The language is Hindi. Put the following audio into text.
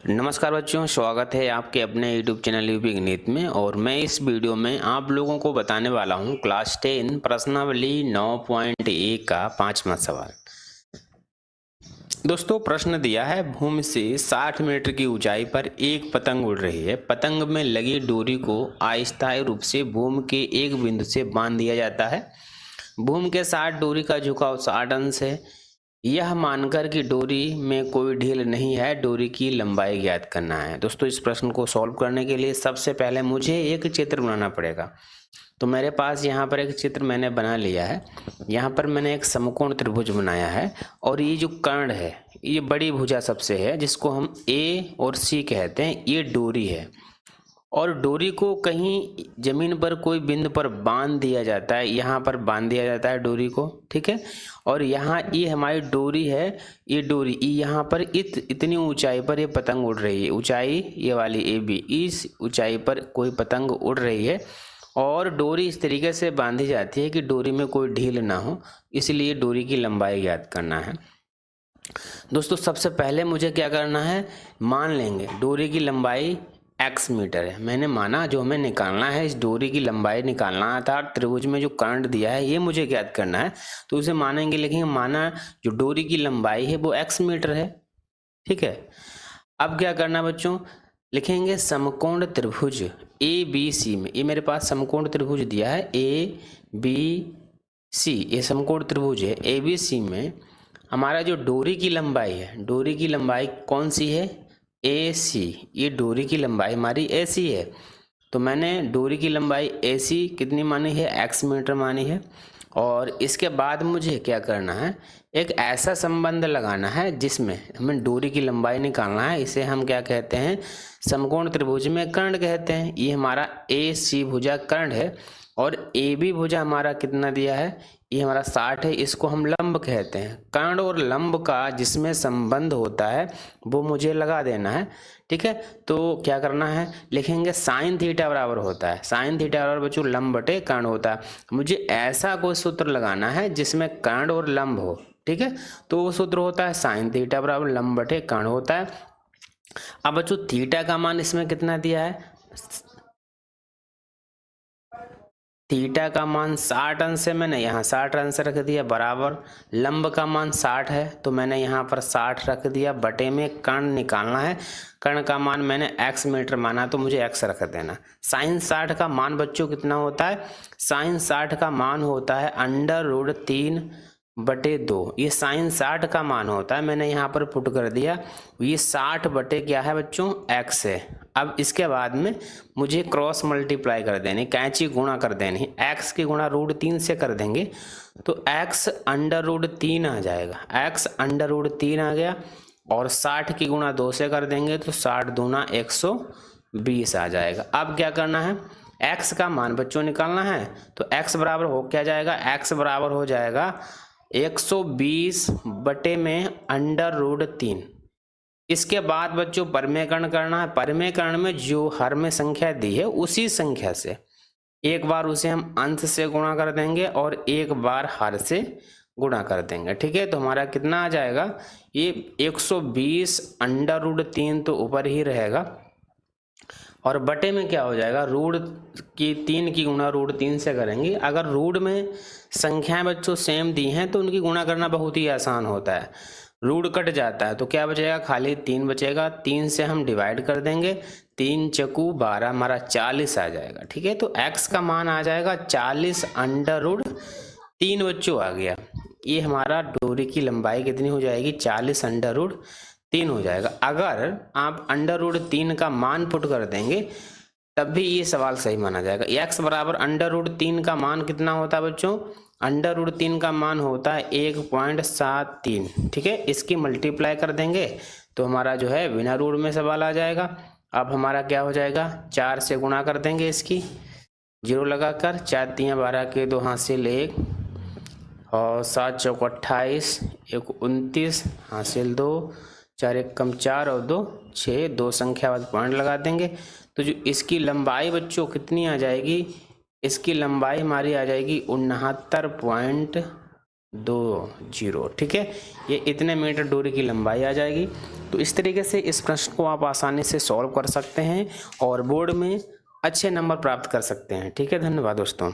नमस्कार बच्चों, स्वागत है आपके अपने YouTube चैनल यूपी गणित में। और मैं इस वीडियो में आप लोगों को बताने वाला हूं क्लास 10 प्रश्नावली 9.1 का 5वां सवाल। दोस्तों, प्रश्न दिया है, भूमि से 60 मीटर की ऊंचाई पर एक पतंग उड़ रही है। पतंग में लगी डोरी को अस्थायी रूप से भूमि के एक बिंदु से बांध दिया जाता है। भूमि के साथ डोरी का झुकाव 60 अंश है। यह मानकर कि डोरी में कोई ढील नहीं है, डोरी की लंबाई ज्ञात करना है। दोस्तों, इस प्रश्न को सॉल्व करने के लिए सबसे पहले मुझे एक चित्र बनाना पड़ेगा। तो मेरे पास यहाँ पर एक चित्र मैंने बना लिया है। यहाँ पर मैंने एक समकोण त्रिभुज बनाया है और ये जो कर्ण है, ये बड़ी भुजा सबसे है, जिसको हम ए और सी कहते हैं। ये डोरी है और डोरी को कहीं जमीन पर कोई बिंदु पर बांध दिया जाता है। यहाँ पर बांध दिया जाता है डोरी को, ठीक है। और यहाँ ये हमारी डोरी है, ये डोरी यहाँ पर इतनी ऊंचाई पर ये पतंग उड़ रही है। ऊंचाई ये वाली ए बी, इस ऊंचाई पर कोई पतंग उड़ रही है और डोरी इस तरीके से बांधी जाती है कि डोरी में कोई ढील ना हो, इसलिए डोरी की लंबाई ज्ञात करना है। दोस्तों, सबसे पहले मुझे क्या करना है, मान लेंगे डोरी की लंबाई x मीटर है। मैंने माना जो हमें निकालना है, इस डोरी की लंबाई निकालना था। त्रिभुज में जो कर्ण दिया है ये मुझे ज्ञात करना है, तो उसे मानेंगे। लिखेंगे माना जो डोरी की लंबाई है वो x मीटर है, ठीक है। अब क्या करना बच्चों, लिखेंगे समकोण त्रिभुज ए बी सी में, ये मेरे पास समकोण त्रिभुज दिया है ए बी सी, ये समकोण त्रिभुज है। ए बी सी में हमारा जो डोरी की लंबाई है, डोरी की लंबाई कौन सी है, ए सी। ये डोरी की लंबाई हमारी ए सी है। तो मैंने डोरी की लंबाई ए सी कितनी मानी है, x मीटर मानी है। और इसके बाद मुझे क्या करना है, एक ऐसा संबंध लगाना है जिसमें हमें डोरी की लंबाई निकालना है। इसे हम क्या कहते हैं, समकोण त्रिभुज में कर्ण कहते हैं। ये हमारा ए सी भुजा कर्ण है और ए बी भुजा हमारा कितना दिया है, ये हमारा 60 है। इसको हम लंब कहते हैं। कर्ण और लंब का जिसमें संबंध होता है वो मुझे लगा देना है, ठीक है। तो क्या करना है, लिखेंगे साइन थीटा बराबर होता है, साइन थीटा बराबर बच्चों लंब बटे कर्ण होता है। मुझे ऐसा कोई सूत्र लगाना है जिसमें कर्ण और लंब हो, ठीक है। तो वो सूत्र होता है साइन थीटा बराबर लंब बटे कर्ण होता है। अब बच्चों थीटा का मान इसमें कितना दिया है, थीटा का मान 60 अंश है। मैंने यहाँ 60 अंश रख दिया बराबर लंब का मान 60 है, तो मैंने यहाँ पर 60 रख दिया। बटे में कर्ण निकालना है, कर्ण का मान मैंने x मीटर माना तो मुझे x रख देना। साइन 60 का मान बच्चों कितना होता है, साइन 60 का मान होता है √3/2। ये साइन 60 का मान होता है, मैंने यहाँ पर पुट कर दिया। ये 60 बटे क्या है बच्चों, x है। अब इसके बाद में मुझे क्रॉस मल्टीप्लाई कर देनी, कैंची गुणा कर देनी। x की गुणा √3 से कर देंगे तो x √3 आ जाएगा, x √3 आ गया। और 60 की गुणा 2 से कर देंगे तो 60 दूना 120 आ जाएगा। अब क्या करना है, x का मान बच्चों निकालना है। तो x बराबर हो क्या जाएगा, x बराबर हो जाएगा 120 बटे में √3। इसके बाद बच्चों परिमेयकरण करना है। परिमेयकरण में जो हर में संख्या दी है उसी संख्या से एक बार उसे हम अंश से गुणा कर देंगे और एक बार हर से गुणा कर देंगे, ठीक है। तो हमारा कितना आ जाएगा, ये 120 √3 तो ऊपर ही रहेगा और बटे में क्या हो जाएगा, √3 की गुणा √3 से करेंगे। अगर रूट में संख्याएं बच्चों सेम दी हैं तो उनकी गुणा करना बहुत ही आसान होता है। रूट कट जाता है तो क्या बचेगा, खाली 3 बचेगा। 3 से हम डिवाइड कर देंगे, 3 चकू 12, हमारा 40 आ जाएगा, ठीक है। तो x का मान आ जाएगा 40 √3 बच्चों आ गया। ये हमारा डोरी की लंबाई कितनी हो जाएगी, 40 √3 हो जाएगा। अगर आप √3 का मान पुट कर देंगे तब भी ये सवाल सही माना जाएगा। x बराबर √3 का मान कितना होता है बच्चों, √3 का मान होता है 1.73, ठीक है। इसकी मल्टीप्लाई कर देंगे तो हमारा जो है बिना रूट में सवाल आ जाएगा। अब हमारा क्या हो जाएगा, 4 से गुणा कर देंगे, इसकी 0 लगाकर, 4 तियाँ 12 के 2 हासिल 1 और 7 चौक 28, 1 29 हासिल 2, 4 1 कम 4 और 2 6, 2 संख्या बाद पॉइंट लगा देंगे। तो जो इसकी लंबाई बच्चों कितनी आ जाएगी, इसकी लंबाई हमारी आ जाएगी 69.5 20। ठीक है, ये इतने मीटर डोरी की लंबाई आ जाएगी। तो इस तरीके से इस प्रश्न को आप आसानी से सॉल्व कर सकते हैं और बोर्ड में अच्छे नंबर प्राप्त कर सकते हैं। ठीक है, धन्यवाद दोस्तों।